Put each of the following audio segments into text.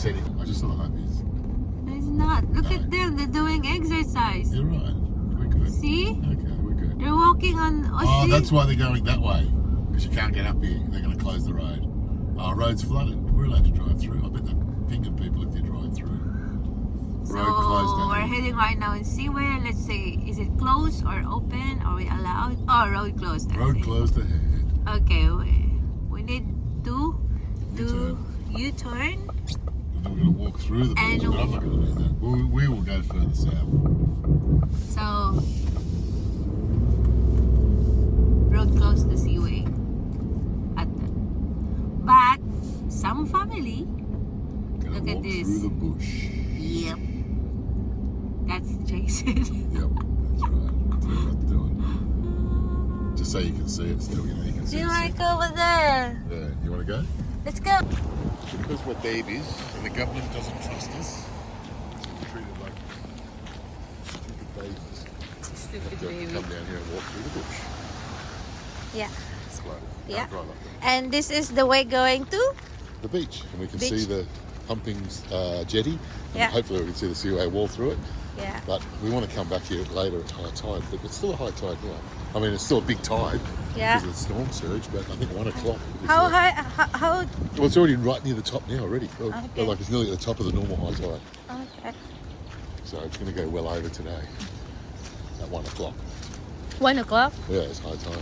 setting. I just thought hope is. It's not. Look No. at them. They're doing exercise. You're right. We're good. See? Okay, we're good. They're walking on. Oh, see? that's why they're going that way. Because you can't get up here. They're going to close the road. Oh, road's flooded. We're allowed to drive through. I bet they're pinging people if you drive through. So Road closed down we're here. heading right now in Seaway. Let's say, is it closed or open? Are we allowed? Oh, road closed. That's Road it. closed ahead. Okay, we need to do U-turn. And then we're going to walk through the beach, And- but I'm not going to do that. We will go further south. So, road closed the Seaway. But some family. Gonna Look at walk this. through the bush. Yep. That's Jason. Yep, that's right. That's what I'm doing. Just so you can see it still, you know, you can Do see you it. want to go over there? Yeah, you want to go? Let's go. Because we're babies and the government doesn't trust us, so we're treated like stupid babies. Stupid Have to baby. come down here and walk through the bush. Yeah. Slow. Yeah. Can't drive up there. And this is the way going to? The beach, and we can Beach. see the pumping jetty, and Yeah. hopefully we can see the Seaway wall through it. Yeah. But we want to come back here later at high tide, but it's still a high tide now. I mean, it's still a big tide Yeah. because of the storm surge, but I think 1 o'clock. is How the- high? How? Well, it's already right near the top now already. Okay. Like it's nearly at the top of the normal high tide. Okay. So it's going to go well over today at 1 o'clock. 1 o'clock. Yeah, it's high tide.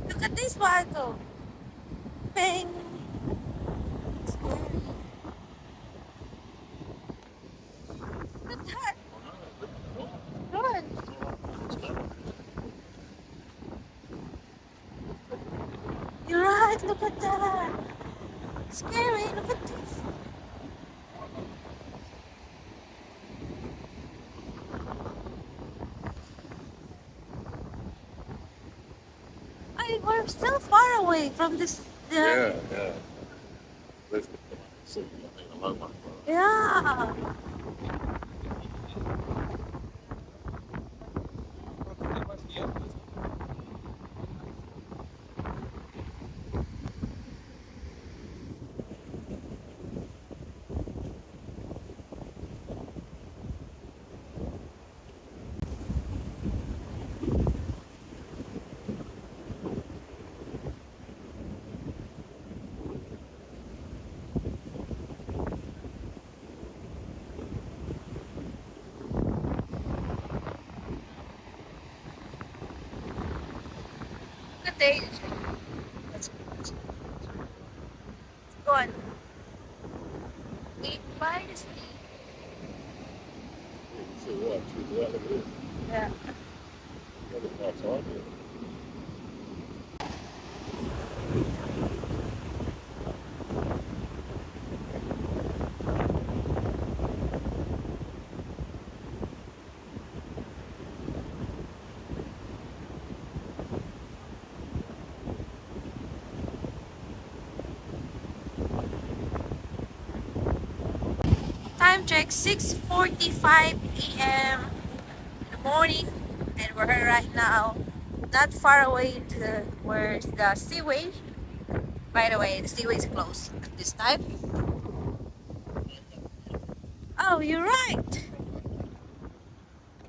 Look at this Marco. Bang. Look at that. Run. You're right. Look at that. Scary. Look at this. We're still far away from this. Yeah. There's the low one. Yeah. Good day. Let's go on. Eat by the sea. So right through there, look at it. Yeah. Got it high tide here. Time check 6:45 a.m. in the morning, and we're right now not far away to where's the Seaway. By the way, the Seaway is closed at this time. Oh, you're right.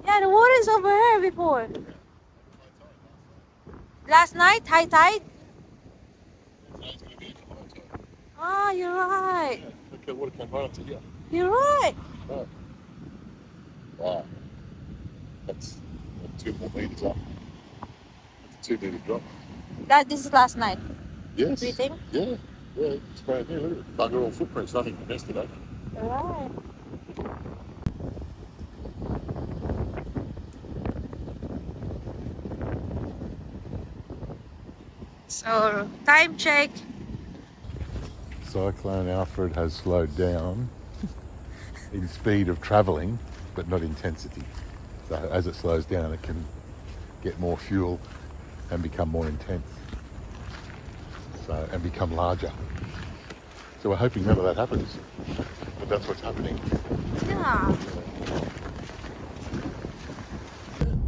Yeah, the water's over here before. Last night, high tide. It's going to be high tide. Ah, you're right. Look at water come right up to here. You're right. Oh. Wow. That's 2 more meters up. That's a 2 meter drop. This is last night. Yes. Do you think? Yeah. Yeah, it's brand new. Look at it. Bugger all footprints, nothing from yesterday. Alright. So time check. Cyclone Alfred has slowed down in speed of travelling, but not intensity. So as it slows down, it can get more fuel and become more intense. So, and become larger. So we're hoping none of that happens, but that's what's happening. Yeah.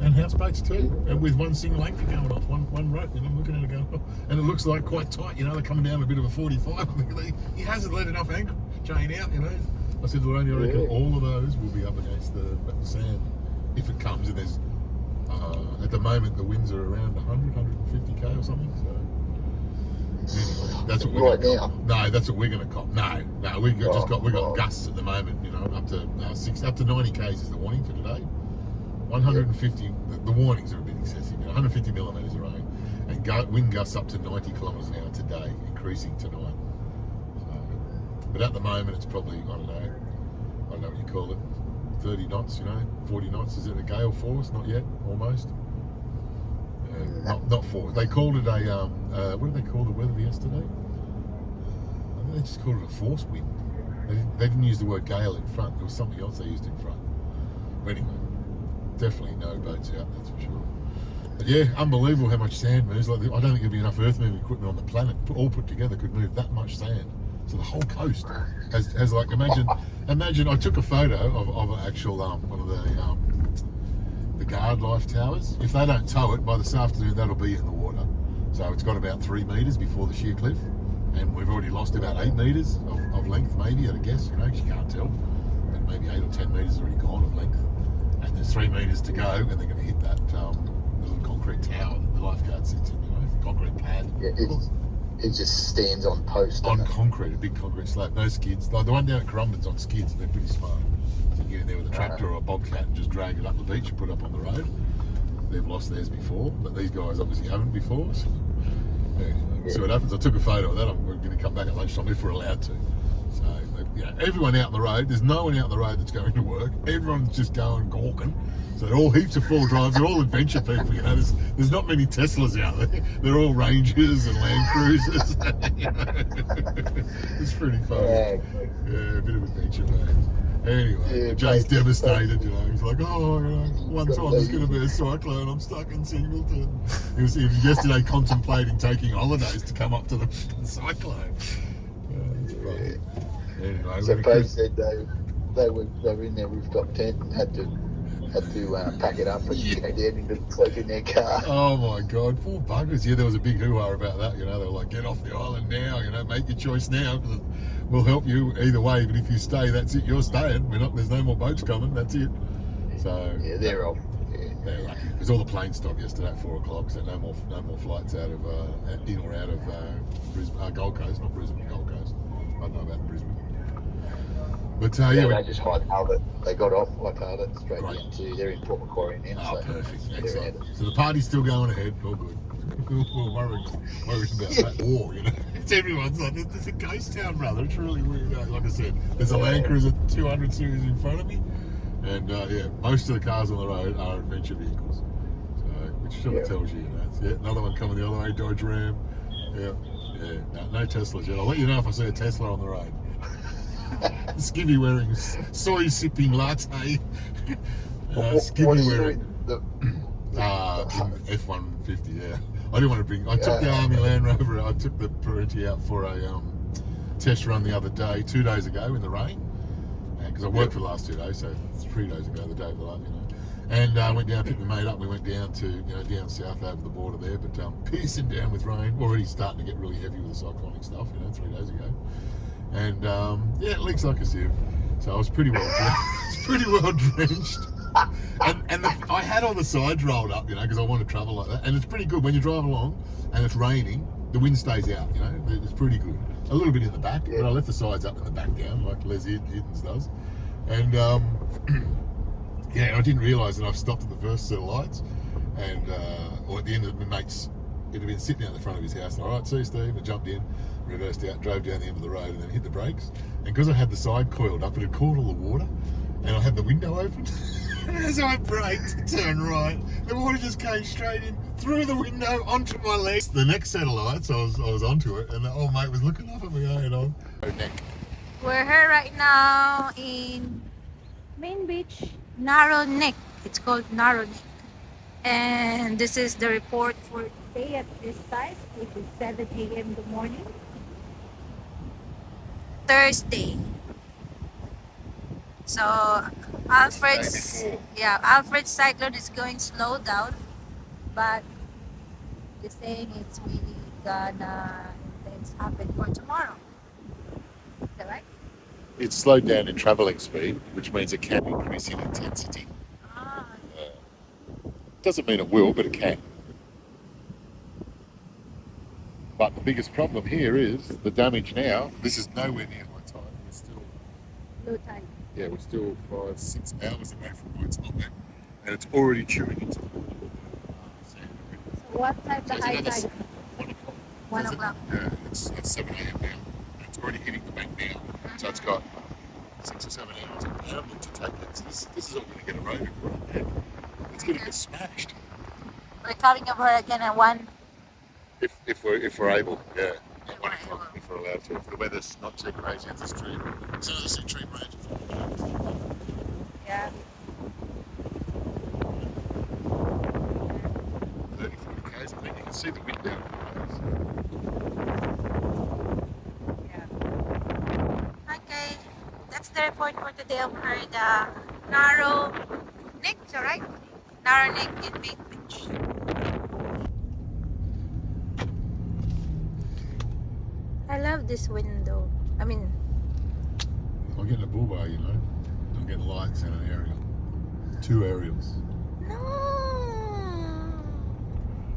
And houseboats too, and with one single anchor going off, one rope, I'm looking at it going off, and it looks like quite tight, they're coming down a bit of a 45. He hasn't let enough anchor chain out, I said to Lorraine, I reckon all of those will be up against the sand if it comes, and there's, at the moment the winds are around 100, 150k or something, so. Anyway, that's what we're going to cop. No, that's what we're going to cop. No, we've got gusts at the moment, up to 90 k's is the warning for today. 150, the warnings are a bit excessive, 150 millimetres of rain, and wind gusts up to 90 kilometres an hour today, increasing tonight. So, but at the moment it's probably, I don't know what you call it, 30 knots, 40 knots. Is it a gale force? Not yet, almost. Not force. They called it a, what did they call the weather yesterday? I think they just called it a force wind. They didn't use the word gale in front. There was something else they used in front. But anyway, definitely no boats out, that's for sure. But yeah, unbelievable how much sand moves. I don't think there'll be enough earth moving equipment on the planet, all put together, could move that much sand. So the whole coast has like, imagine I took a photo of an actual, one of the guard life towers. If they don't tow it, by this afternoon that'll be in the water. So it's got about 3 metres before the sheer cliff, and we've already lost about 8 metres of length, maybe, at a guess, you can't tell. But maybe 8 or 10 metres already gone of length. And there's 3 metres to go, and they're going to hit that little concrete tower that the lifeguard sits in, concrete pad. Yeah, it just stands on post. On concrete, a big concrete slab, no skids. Like the one down at Currumbin's on skids, they're pretty smart. So you get in there with a tractor or a bobcat and just drag it up the beach and put it up on the road. They've lost theirs before, but these guys obviously haven't before. So, see what happens. I took a photo of that. We're going to come back at lunchtime if we're allowed to. So, everyone out on the road, there's no one out on the road that's going to work. Everyone's just going gawking. So they're all heaps of 4 drives. They're all adventure people. There's not many Teslas out there. They're all Rangers and Land Cruisers. It's pretty funny. Yeah, a bit of adventure, man. Anyway, Jay's devastated. He's like, one time there's going to be a cyclone. I'm stuck in Singleton. He was yesterday contemplating taking holidays to come up to the cyclone. It's funny. Anyway, so Paige said they were in their rooftop tent and had to pack it up and go down into the sleep in their car. Oh my God, poor buggers. Yeah, there was a big hoo-ha about that. They were like, get off the island now. Make your choice now, because we'll help you either way. But if you stay, that's it. You're staying. There's no more boats coming. That's it. So yeah, they're off. Yeah. They're lucky because all the planes stopped yesterday at 4 o'clock. So no more flights out of in or out of Brisbane, Gold Coast, not Brisbane, Gold Coast. I don't know about Brisbane. But they just hightailed it. They got off, hightailed it straight down to. They're in Port Macquarie now. Oh, perfect. Excellent. So the party's still going ahead. All good. We're worried about that war. It's everyone's like, it's a ghost town, brother. It's really weird. Like I said, there's a Land Cruiser 200 series in front of me, and most of the cars on the road are adventure vehicles. So, which sort of tells you, another one coming the other way, Dodge Ram. No Teslas yet. I'll let you know if I see a Tesla on the road. Skivvy wearing soy sipping latte. Skivvy wearing in F-150. Yeah, I didn't want to bring. I took the Army Land Rover. I took the Parenti out for a test run the other day, 2 days ago in the rain, because I worked for the last 2 days, so 3 days ago, the day of the light, And I went down, picked my mate up. We went down to down south over the border there, but piercing down with rain. Already starting to get really heavy with the cyclonic stuff. 3 days ago. And it leaks like a sieve. So I was pretty well drenched. And I had all the sides rolled up, because I want to travel like that. And it's pretty good when you drive along and it's raining. The wind stays out. It's pretty good. A little bit in the back, but I left the sides up and the back down, like Les Hiddens does. And I didn't realise that I've stopped at the first set of lights, and or at the end of my mate's. It had been sitting out the front of his house. All right, see, Steve. I jumped in, reversed out, drove down the end of the road, and then hit the brakes. And because I had the side coiled up, it had caught all the water. and I had the window open. And as I braked to turn right, the water just came straight in through the window onto my legs. The next satellites, I was onto it, and the old mate was looking up at me, you know. Neck. We're here right now in Main Beach, Narrow Neck. It's called Narrow Neck. And this is the report for today at this time, which is 7 a.m. in the morning. Thursday. So Alfred's cyclone is going slow down, but they're saying it's really gonna intense happen for tomorrow. Is that right? It's slowed down in travelling speed, which means it can increase in intensity. Ah, Doesn't mean it will, but it can. But the biggest problem here is the damage now. This is nowhere near high tide. We're still, low tide. yeah, we're still 5-6 hours away from high tide, and it's already chewing into the water. So what time the it's high another tide? 1 o'clock. 1 o'clock. Yeah, it's 7 a.m. now. And it's already hitting the bank now. So it's got 6 or 7 hours of pounding to take it. So this is all going to get eroded right now. It's going to get smashed. We're coming over again at 1. If we're able, yeah. At 1 we're o'clock, able. if we're allowed to. If the weather's not too crazy at this tree. As soon as I see tree branches, Yeah. 30, 40 k's. I think you can see the wind down. Yeah. Okay. That's the report for today over the Narrow Neck, alright? Narrow Neck in Main Beach. I love this window. I mean, I'm getting a bull bar, you know. I'm getting lights and an aerial. 2 aerials. no.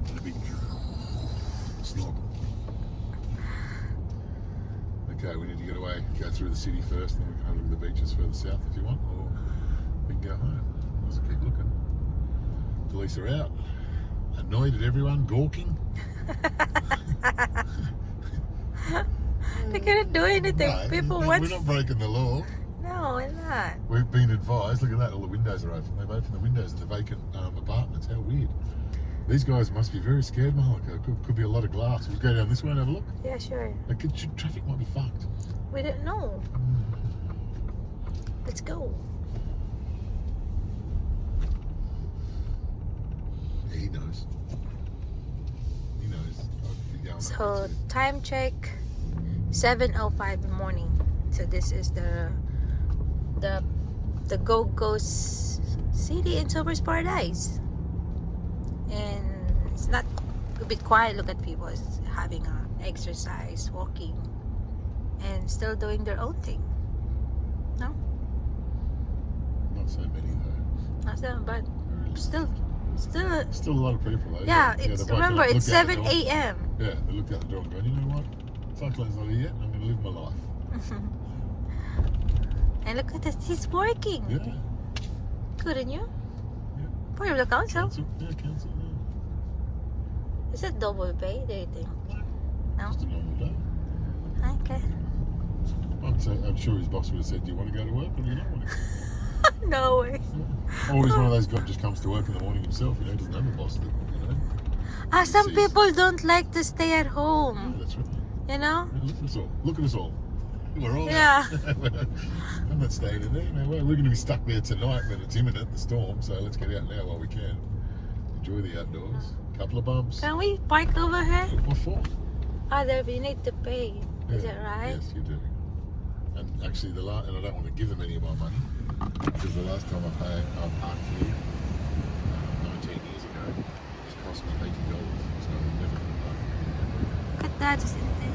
And a big snorkel. Okay, we need to get away, go through the city first, then we can have a look at the beaches further south if you want, or we can go home. Let's keep looking. Police are out. Annoyed at everyone, gawking. They couldn't do anything. No, People we're want. not breaking the law. No, we're not. We've been advised. Look at that, all the windows are open. They've opened the windows in the vacant apartments. How weird. These guys must be very scared, Malika. Could be a lot of glass. We'll go down this way and have a look. Yeah, sure. Traffic might be fucked. We don't know. Let's go. Yeah, he knows. He knows. I'll be going So up to- time check, 7:05 in the morning. So this is the Gold Coast City in Sober's Paradise, and it's not a bit quiet. Look at people having exercise, walking, and still doing their own thing. No, Not so many though. not so, but Very still. Still a lot of people though. Yeah, they've it's woken remember up, it's looked out the 7 door. a.m. Yeah, they looked out the door and going, you know what? Cyclone's not here yet. I'm going to live my life. And look at this, he's working. Yeah. Couldn't you? Yeah. For the council. Council. Yeah, council. Yeah. Is it double pay, do you think? No? Just a normal day. Okay. I'm sure his boss would have said, do you want to go to work or do you not want to go? No way. Yeah. Or he's one of those guys who just comes to work in the morning himself, you know, doesn't have a boss, that, you know. Some Sees- people don't like to stay at Yeah, home. that's right. You know? Yeah, look at us all. Look at us all. We're all Yeah. out. I'm not staying in there. You know, we're going to be stuck there tonight when it's imminent, the storm, so let's get out now while we can. Enjoy the outdoors. Couple of bumps. Can we park over here? What for? There we need to pay. Is Yeah. it right? Yes, you do. And actually, and I don't want to give them any of my money because the last time I parked here 19 years ago, it cost me $80. So I've never been parked. Look at that, isn't it?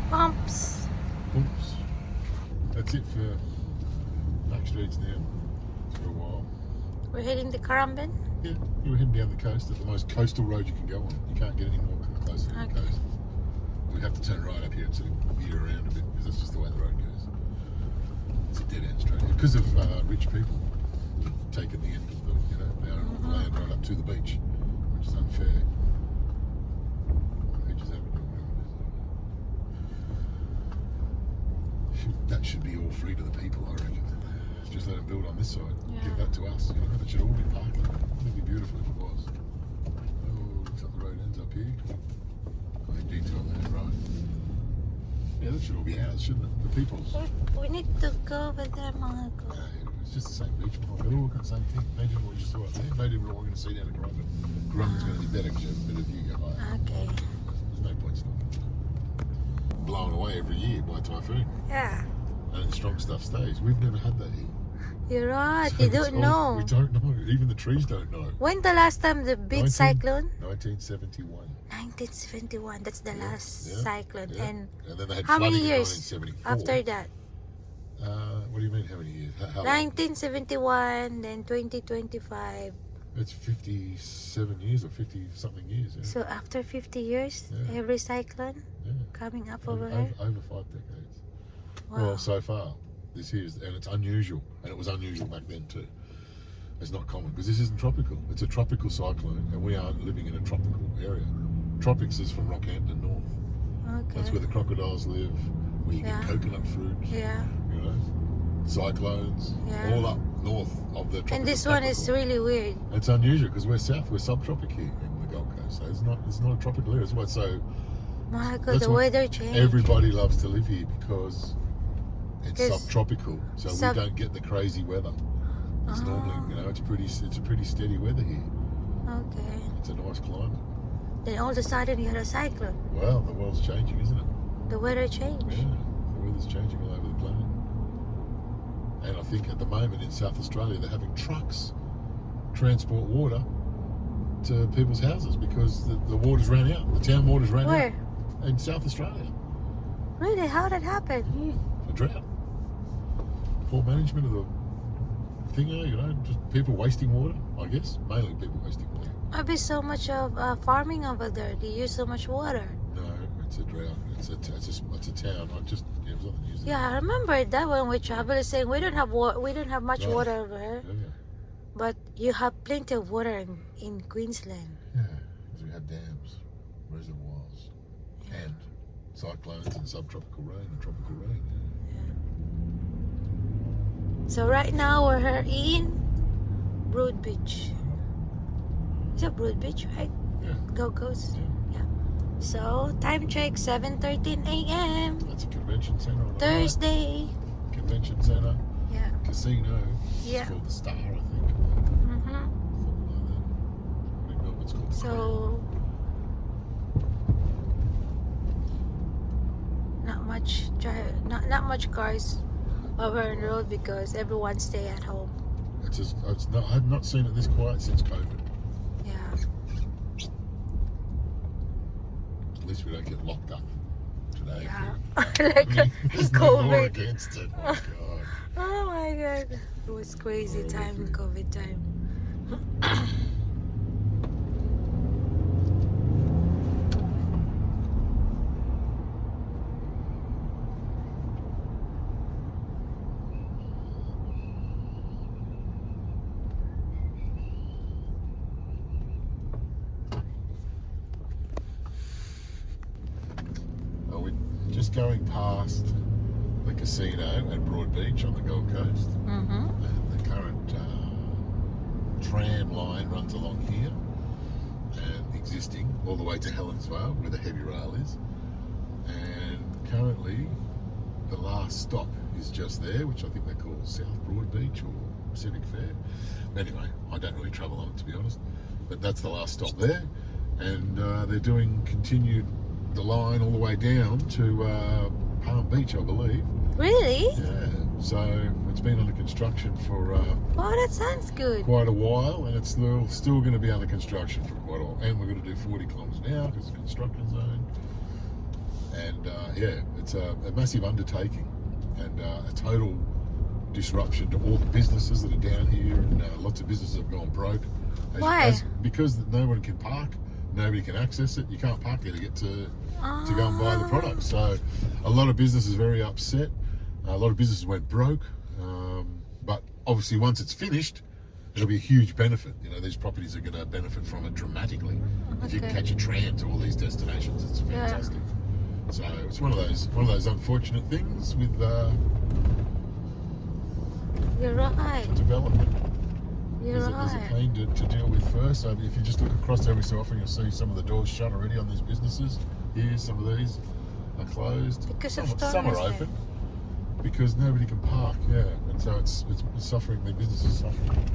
Bumps. Oops. That's it for back streets now for a while. We're heading to Currumbin. Yeah, you were heading down the coast at the most coastal road you can go on. You can't get any more close to the Okay. coast. We have to turn right up here and sort of veer around a bit because that's just the way the road goes. It's a dead end straight because of rich people who've taken the end of the, land right up to the beach, which is unfair. Beaches Avenue, whatever it is. That should be all free to the people, I reckon. Just let them build on this side. Yeah. Give that to us. That should all be parkland. It'd be beautiful if it was. Oh, looks like the road ends up here. I think detour there, right? Yeah, that should all be ours, shouldn't it? The people's. We need to go over there, Michael. It's just the same beach. They all look at the same thing. Imagine what you saw up there. Imagine what we're going to see down at Currumbin. Currumbin's going to be better because you have a better view go higher. Okay. There's no point stopping. Blown away every year by typhoon. Yeah. And strong stuff stays. We've never had that here. You're right. So You don't know. We don't know. Even the trees don't know. When the last time the big cyclone? 1971. 1971. That's the last Yeah, cyclone. yeah. And And then they had how many flooding in years 1974. after that? What do you mean, how many years? How long? 1971, then 2025. It's 57 years or 50-something years. Yeah. So after 50 years, Yeah. every cyclone Yeah. coming up Over, over here. over 5 decades. Wow. Well, so far. This year's, and it's unusual. And it was unusual back then too. It's not common because this isn't tropical. It's a tropical cyclone and we aren't living in a tropical area. Tropics is from Rockhampton north. Okay. That's where the crocodiles live, where you Yeah. get coconut fruit, Yeah. cyclones, Yeah. all up north of the tropical And this one is capital. really weird. It's unusual because we're south, we're subtropic here in the Gold Coast. So it's not a tropical area. That's why so My God, That's the what weather changed. everybody loves to live here because it's 'Cause subtropical. So we don't get the crazy weather. It's normally, it's a pretty steady weather here. Okay. It's a nice climate. Then all of a sudden you had a cyclone. Well, the world's changing, isn't it? The weather changed. Yeah, the weather's changing all over the planet. And I think at the moment in South Australia, they're having trucks transport water to people's houses because the water's ran out. The town water's ran Where? out. In South Australia. Really? How did that happen? A drought. Poor management of the thing, just people wasting water, I guess. Mainly people wasting water. Might be so much of farming over there. They use so much water. No, it's a drought. It's a town. It was on the news. Yeah, I remember that when we traveled, saying we don't have much Right. water over here, Yeah, but you have plenty of water in Queensland. yeah. Because we have dams, reservoirs, and cyclones and subtropical rain and tropical rain. So right now we're here in Broad Beach. It's a Broad Beach, right? Yeah. Gold Coast. Yeah. Yeah. So time check, 7:13 a.m. That's a convention centre on a Thursday. night. Convention centre, Yeah. casino. Yeah. It's called the Star, I think. Mm-hmm. Something like that. I think Melbourne's called the Crown. So not much cars over on the road because everyone stay at home. I've not seen it this quiet since COVID. Yeah. At least we don't get locked up today. Yeah. There's no law COVID. against it. Oh, God. Oh my God. It was crazy Oh, time, really? COVID time. We're just going past the casino at Broad Beach on the Gold Coast. Mm-hmm. And the current tram line runs along here and existing all the way to Helensvale where the heavy rail is. And currently the last stop is just there, which I think they call South Broad Beach or Pacific Fair. Anyway, I don't really travel on it, to be honest, but that's the last stop there. And they're doing the line all the way down to Palm Beach, I believe. Really? Yeah, so it's been under construction for Oh, that sounds good. quite a while, and it's still going to be under construction for quite a while. And we're going to do 40 kilometres an hour because it's a construction zone. And yeah, it's a massive undertaking and a total disruption to all the businesses that are down here, and lots of businesses have gone broke. Why? Because no one can park, nobody can access it. You can't park there to get to go and buy the product. So a lot of businesses are very upset. A lot of businesses went broke. But obviously once it's finished, it'll be a huge benefit. You know, these properties are going to benefit from it dramatically. If you can catch a tram to all these destinations, it's fantastic. Yeah. So it's one of those unfortunate things with You're right. development. You're There's right. a pain to deal with first. So if you just look across every so often, you'll see some of the doors shut already on these businesses. Here, some of these are closed. Because of some are storms, open because nobody can park. Yeah, and so it's suffering. The business is suffering.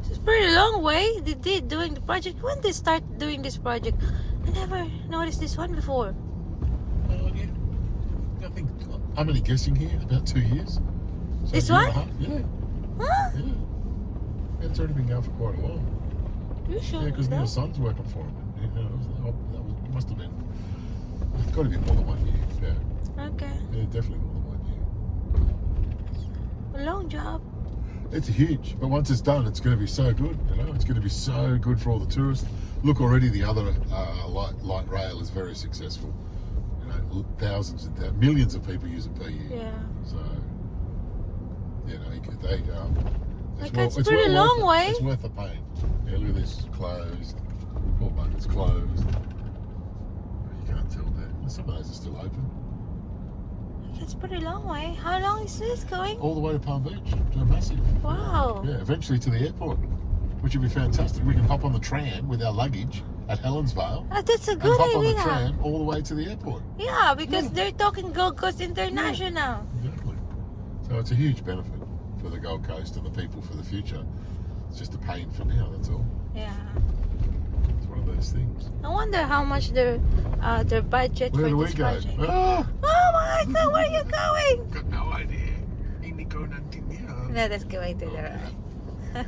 It's a pretty long way they did doing the project. When they start doing this project, I never noticed this one before. Yeah. I think I'm only guessing here about 2 years. So This a year one? and a half. Yeah. Huh? Yeah. It's already been going for quite a while. You sure? Yeah, because No? my son's working for him. It must have been. It's got to be more than 1 year. Yeah. Okay. Yeah, definitely more than 1 year. A long job. It's huge, but once it's done, it's going to be so good. You know, it's going to be so good for all the tourists. Look, already the other light rail is very successful. You know, thousands and millions of people use it per year. Yeah. So, you know, It's pretty long way. It's worth the pain. Yeah, look at this, closed. Poor bucket's closed. You can't tell that. Some of those are still open. It's pretty long way. How long is this going? All the way to Palm Beach. They're massive. Wow. Yeah, eventually to the airport, which would be fantastic. We can hop on the tram with our luggage at Helensvale. That's a And good hop on the idea. tram all the way to the airport. Yeah, because they're talking Gold Coast International. Exactly. So it's a huge benefit for the Gold Coast and the people for the future. It's just a pain for now, that's all. Yeah. It's one of those things. I wonder how much their budget Where for do we this go? project. Ah! Oh my God, where are you going? Got no idea. Hindi ko naintindihan. No, that's going to the right.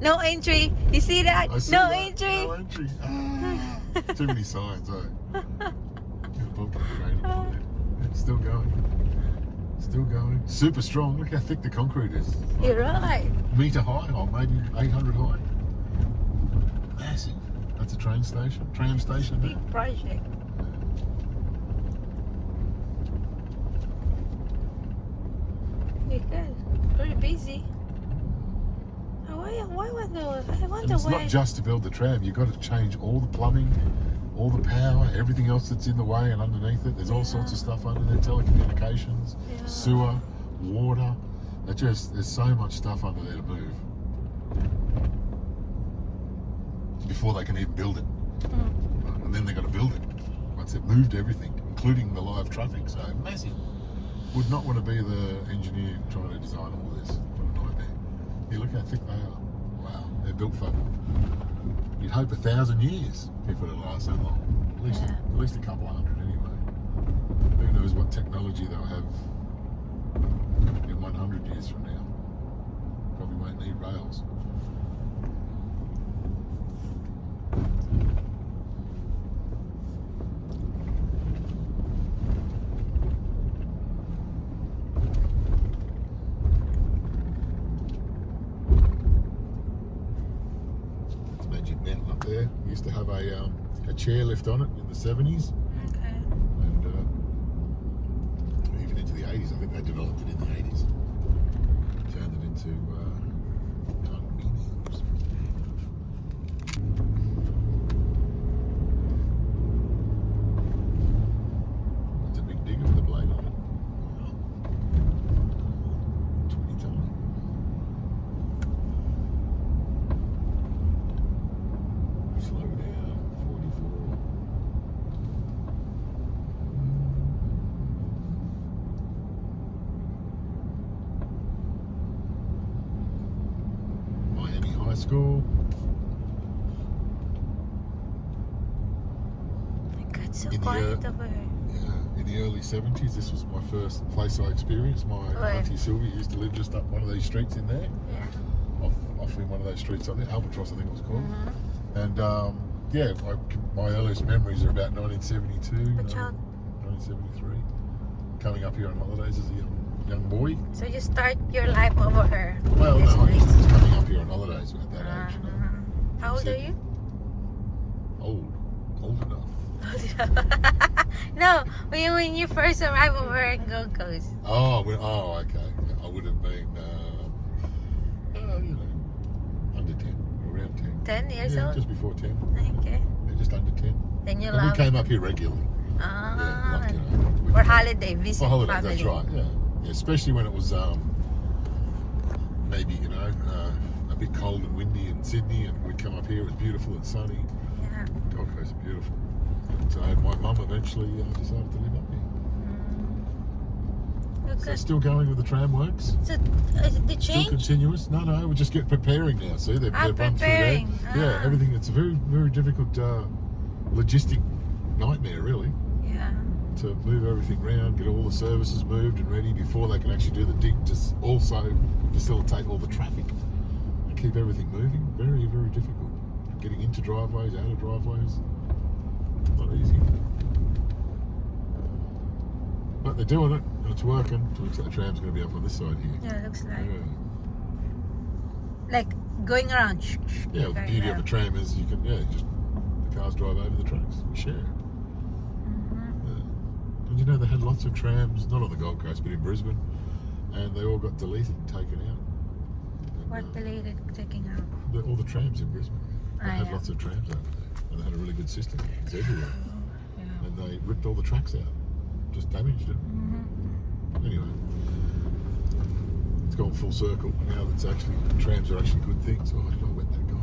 No entry. You see that? I see No that. entry. No entry. Ah. Too many signs, eh? It's still going. Still going. Super strong. Look how thick the concrete is. You're right. Metre high, or maybe 800 high. Massive. That's a train station. Tram station. Big project. Because very busy. Why I wonder And it's why. not just to build the tram. You've got to change all the plumbing, all the power, everything else that's in the way and underneath it. There's all sorts of stuff under there. Telecommunications, sewer, water. There's so much stuff under there to move before they can even build it. And then they've got to build it once they've moved everything, including the live traffic. So massive. Would not want to be the engineer trying to design all this. What a nightmare. Yeah, look how thick they are. Wow, they're built for, you'd hope 1,000 years if it'll last that long. At least a couple of hundred anyway. Who knows what technology they'll have in 100 years from now. Probably won't need rails. Mountain up there used to have a chairlift on it in the 70s. Okay. And even into the 80s. I think they developed it in the 80s. Turned it into condominiums. It's a big digger with a blade on it. 20 ton. Slow down, 44. Miami High School. It got so In the quiet over here. Yeah, in the early 70s, this was my first place I experienced. My Right. auntie Sylvia used to live just up one of these streets in there, Yeah. off in one of those streets up there, Albatross I think it was called. Mm-hmm. And yeah, my earliest memories are about 1972, Good job. 1973. Coming up here on holidays as a young boy. So you start your life over here. Well, this no, I place. was just coming up here on holidays at that age. You know. How old are you? Old enough. No, when you first arrived over here in Gold Coast. Oh, okay. I would have been, under 10, around 10. 10 years Yeah, old? just before 10. Okay. Yeah, just under 10. Then you And love we came up here regularly. Ah, like, for holiday, visit for holidays, family. that's right. Yeah, especially when it was maybe a bit cold and windy in Sydney, and we'd come up here. It was beautiful and sunny. Yeah. Gold Coast is beautiful. So my mum eventually decided to live up here. So Okay. still going with the tram works. So the Still change? continuous. No, we just get preparing now. See, they've run through preparing. there. Yeah, everything. It's a very, very difficult logistic nightmare, really, Yeah. to move everything around, get all the services moved and ready before they can actually do the dig to also facilitate all the traffic and keep everything moving. Very, very difficult. Getting into driveways, out of driveways, not easy. But they're doing it, and it's working. It looks like the tram's going to be up on this side here. Yeah, it looks like. Yeah. Like going around. Yeah, well, the beauty of a tram is you can, just the cars drive over the tracks. You share. Mm-hmm. Yeah. And you know they had lots of trams, not on the Gold Coast, but in Brisbane, and they all got deleted and taken out. And, What deleted taking out? all the trams in Brisbane. They had Yeah. lots of trams over there, and they had a really good system. It's everywhere, Yeah. and they ripped all the tracks out, just damaged it. Mm-hmm. Anyway, it's gone full circle. Now that's actually trams are actually good things. Oh, did I wet that guy?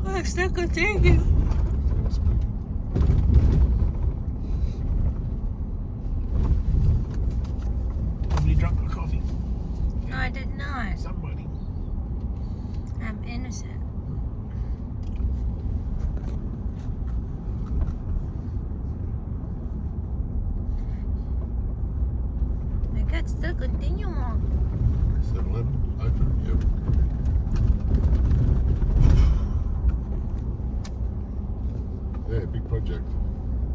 Oh, still continue. Somebody drunk my coffee. No, I did not. Somebody. I'm innocent. My God, still continue more. 7-Eleven, open, yep. Yeah, big project.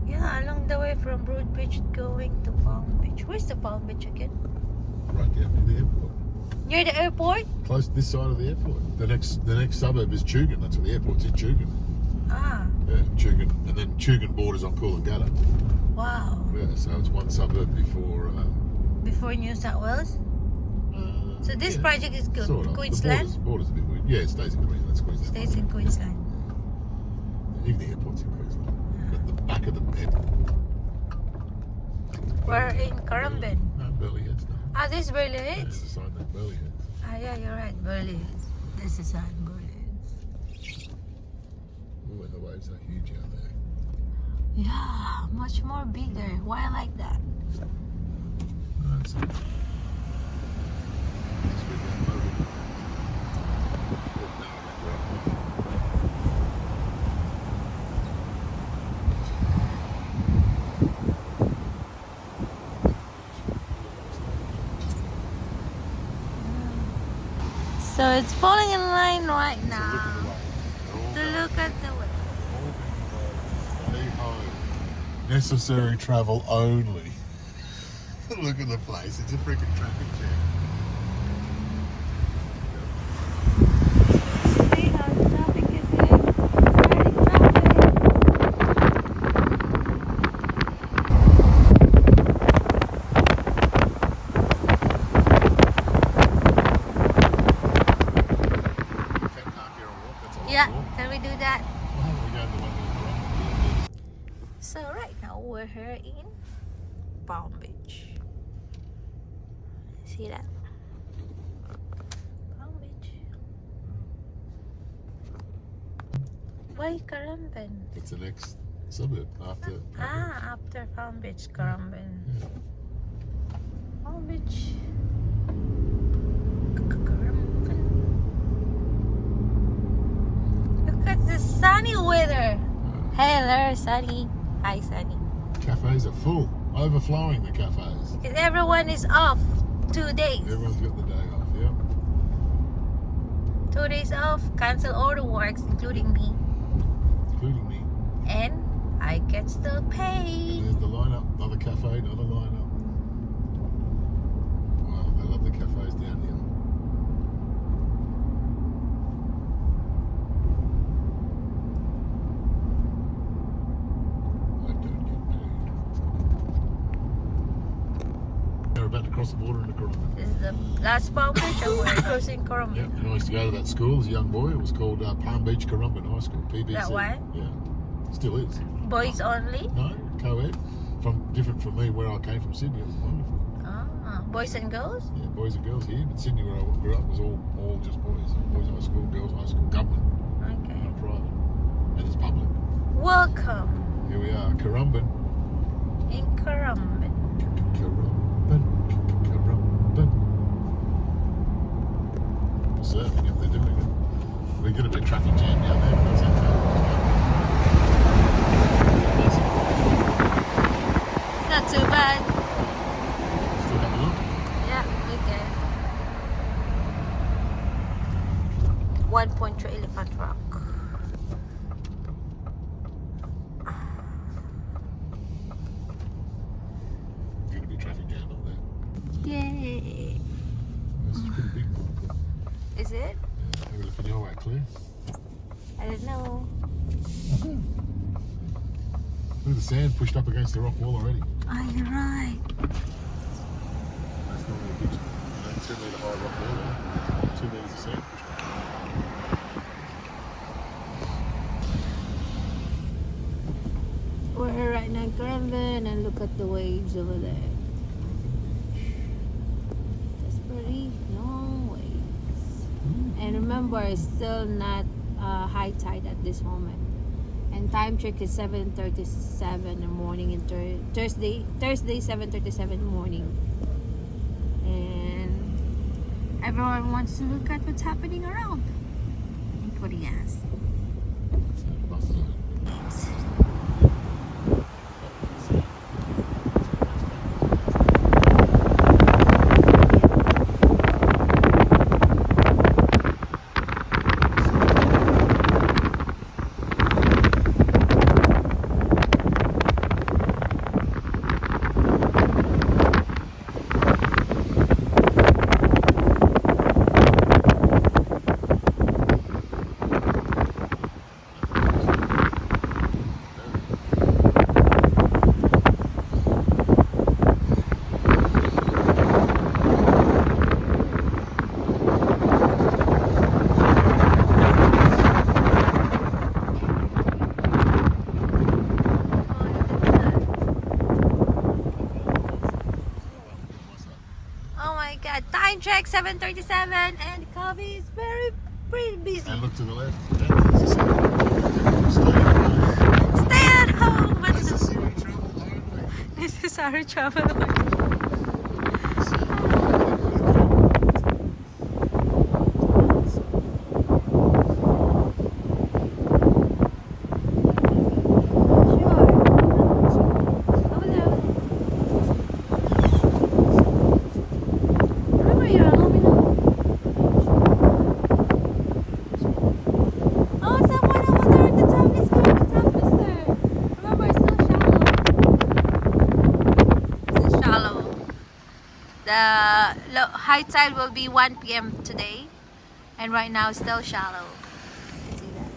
Yeah, along the way from Broadbeach going to Palm Beach. Where's the Palm Beach again? Right down near the airport. Near the airport? Close to this side of the airport. The next suburb is Chugan. That's where the airport's in Chugan. Ah, Yeah, Chugan. And then Chugan borders on Coolangatta. wow. Yeah, so it's one suburb before... Before New South Wales? So this yeah, project is good. sort of. Queensland? The border's a bit weird. Yeah, it stays in Queensland. That's Queensland. Stays in Queensland. Even the airport's in Queensland. But the back of the airport... We're in Currumbin. No, Burleigh Heads, no. Ah, this is Burleigh That's Heads? the sign there, Burleigh Heads. Ah, yeah, you're right. Burleigh Heads. This is on Burleigh Heads. Oh, and the waves are huge out there. Yeah, much more bigger. Why I like that? That's it. So it's falling in line right now. To look at the way. Stay home. Necessary travel only. Look at the place. It's a freaking traffic jam. See how traffic is here. Very traffic. Can't park here and walk. That's a lot Yeah, to walk. can we do that? Why don't we go to the one with the road? So right now we're here in Palm Beach. See that? Palm Beach. Why Currumbin? It's the next suburb after. Ah, after Palm Beach, Currumbin. Yeah. Palm Beach. Currumbin. Look at the sun. sunny weather. Hello, Sunny. Hi, Sunny. Cafes are full, overflowing the cafes. Because everyone is off 2 days. Everyone's got the day off, yeah. 2 days off, cancel all the works, including me. Including me. And I get still paid. There's the lineup, another cafe, another lineup. Wow, they love the cafes down here. I don't get paid. They're about to cross the border into Corumba. This is the last Palm Beach and we're crossing Corumba. Yeah, and I used to go to that school as a young boy. It was called Palm Beach Corumba High School, PBC. That one? Yeah, still is. Boys only? No, co-ed. Different from me where I came from Sydney. It was wonderful. Ah, boys and girls? Yeah, boys and girls here, but Sydney where I grew up was all just boys. Boys high school, girls high school, government, Okay. not private. And it's public. Welcome Here we are, Currumbin. in Currumbin. Currumbin. Surfing if they're doing it. We're going to be traffic jam down there. That's okay. Not too bad. Still have a look. Yeah, we can. 1.3 Elephant Rock. Going to be traffic jam up there. Yay! This is pretty big. Is it? Yeah, have a look at your way, Claire. I don't know. Look at the sand pushed up against the rock wall already. Oh, you're right. That's not really a big 2 metre high rock wall there. 2 metres of sand pushed up. We're here right now in Currumbin and look at the waves over there. That's pretty long waves. And remember, it's still not high tide at this moment. And time check is 7:37 in the morning in Thursday 7:37 in the morning. And everyone wants to look at what's happening around, including us. Bus zone. Time check 7:37 and coffee is pretty busy. And look to the left. Stay Stay at at home. home. But This is Siri travel only. this is our travel. The high tide will be 1 p.m. today, and right now it's still shallow. See that?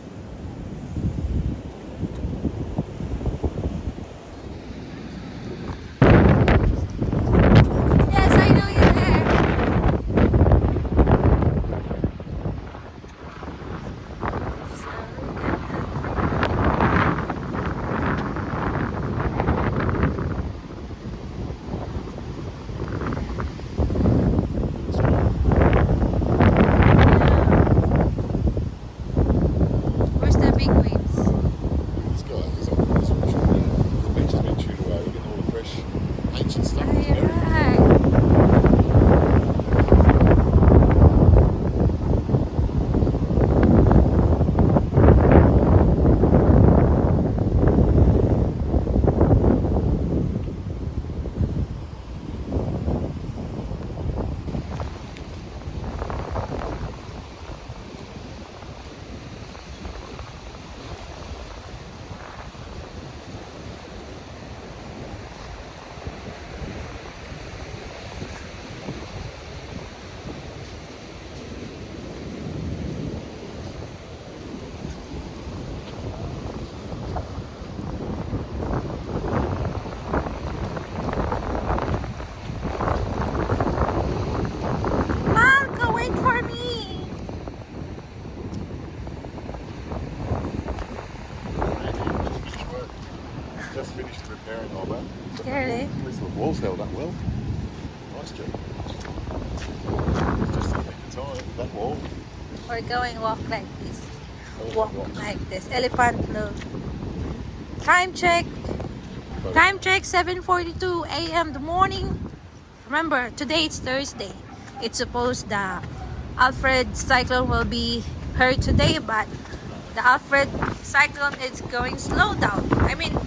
Yes, I know you're there. So look at that. just finished repairing all that. Really? At least the walls held up well. Nice job. It's just a time, that wall. We're going walk like this. Walk like this. Elephant look. Time check. Time check 7:42 a.m. the morning. Remember, today it's Thursday. It's supposed the Alfred cyclone will be heard today, but the Alfred cyclone is going slow down. I mean,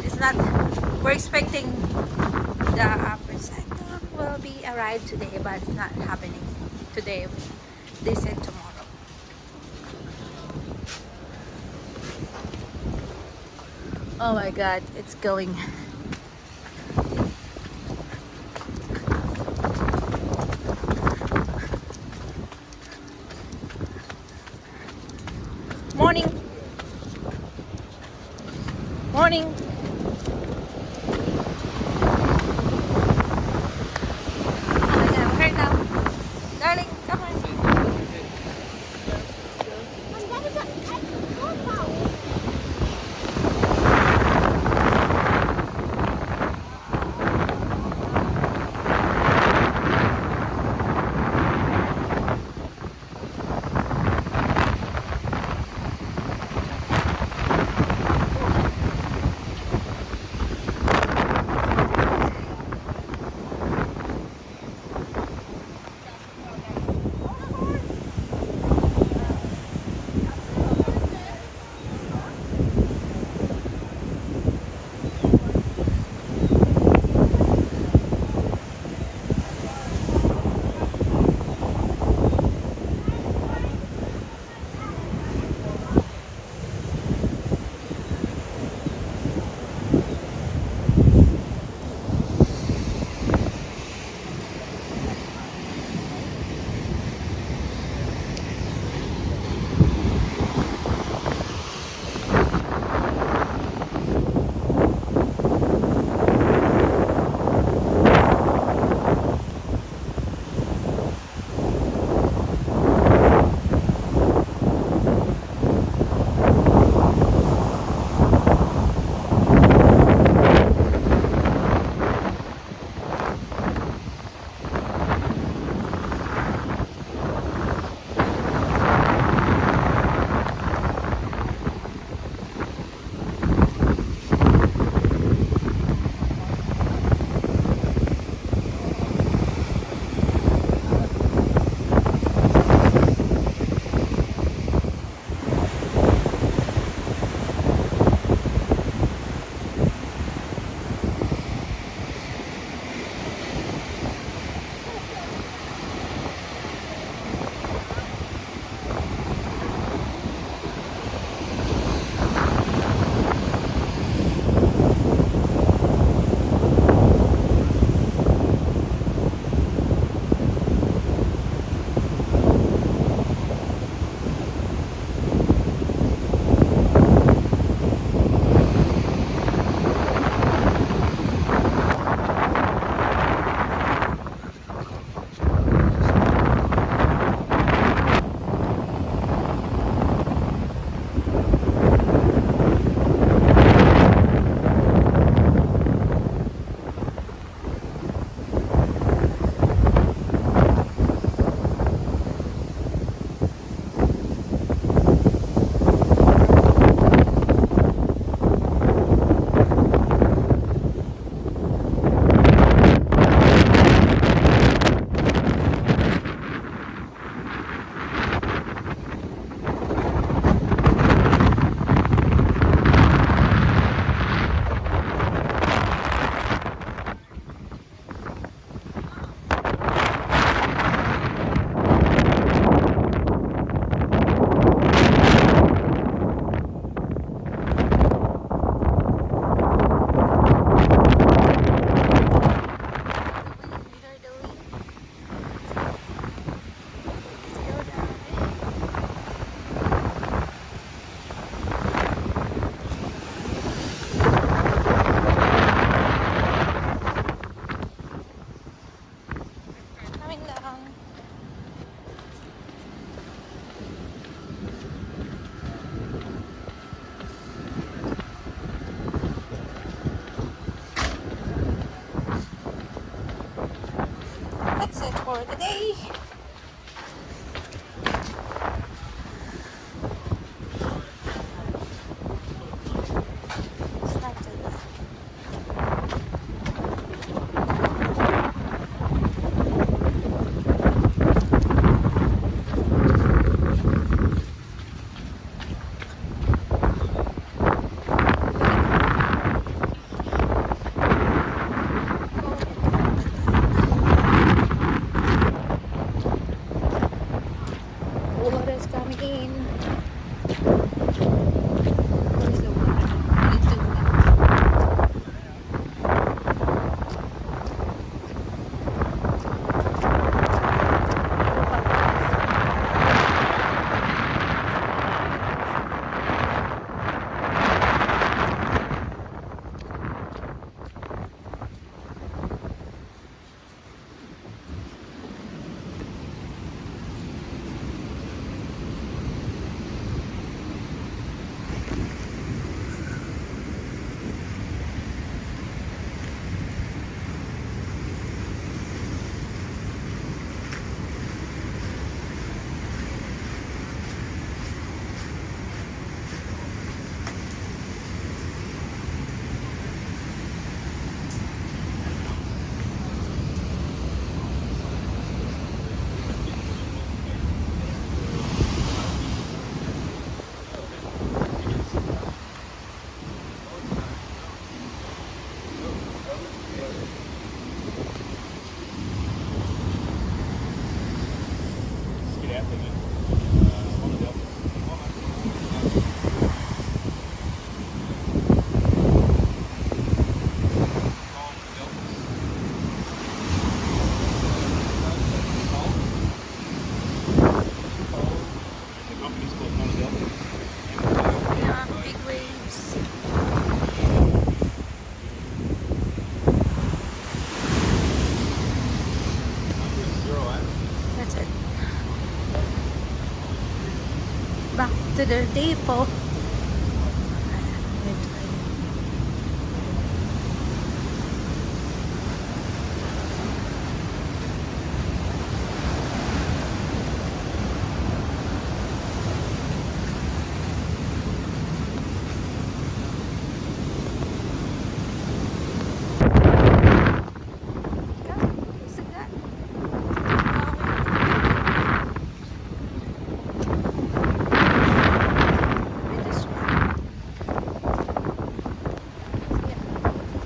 it's not. We're expecting the Alfred cyclone will be arrived today, but it's not happening today. They said tomorrow. Oh my God, it's going. Morning. Morning. Oh my God, hurt now. Darling, come on. day. It's not too bad. Water is coming in. Where's the water? It's too loud. Yeah, big waves. That's it. Back to the depot.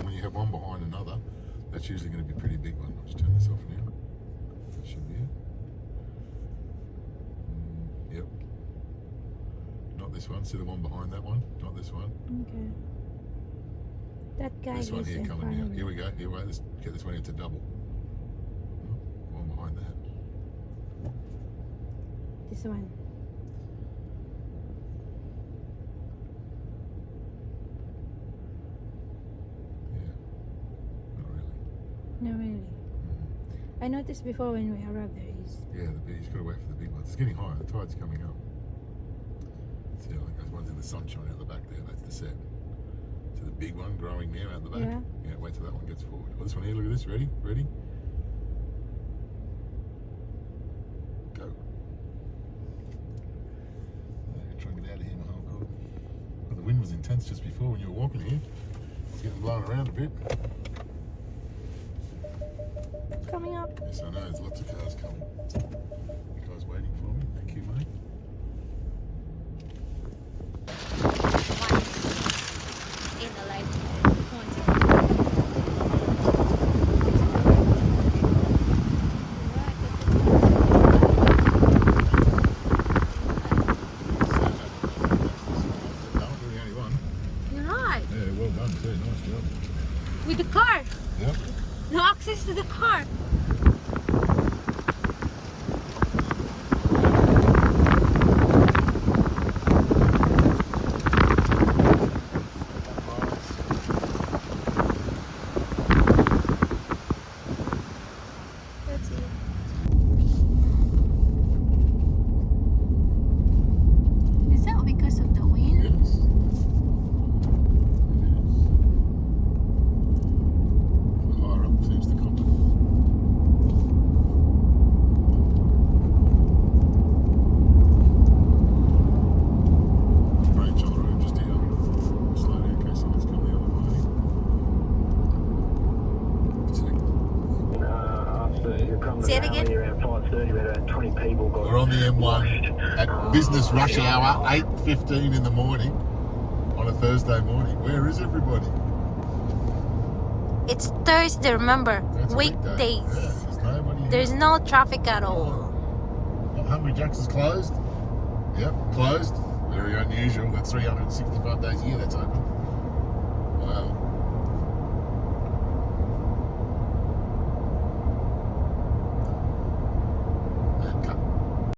When you have one behind another, that's usually going to be a pretty big one. I'll just turn this off now. That should be it. Yep. Not this one. See the one behind that one? Not this one. Okay. That guy This one is here in coming front now. of me. Here we go. Here, wait. Let's get this one into double. One behind that. This one. Yeah. Not really. No, really. I noticed before when we arrived there is. Yeah, he's got to wait for the big ones. It's getting higher. The tide's coming up. See, like those ones in the sunshine out the back there. That's the set. So the big one growing now out the back. Yeah. Yeah. Wait till that one gets forward. Oh, this one here. Look at this. Ready? Ready? Go. Try and get out of here, my whole god. Well, the wind was intense just before when you were walking here. It's getting blown around a bit. Coming up. Yes, I know. There's lots of cars coming. You guys waiting for me? Thank you, mate. In a lifetime. With the car. Yep. No access to the car. That's it. Is that because of the wind? Yes. The higher up seems to come. Say it again. Around 5:30, we had about 20 people. We're on the M1 at business rush hour, 8:15 in the morning on a Thursday morning. Where is everybody? It's Thursday, remember? That's a weekday. Weekdays. Yeah, there's nobody here. There's no traffic at all. Hungry Jack's is closed. Yep, closed. Very unusual. That's 365 days a year that's open. Wow.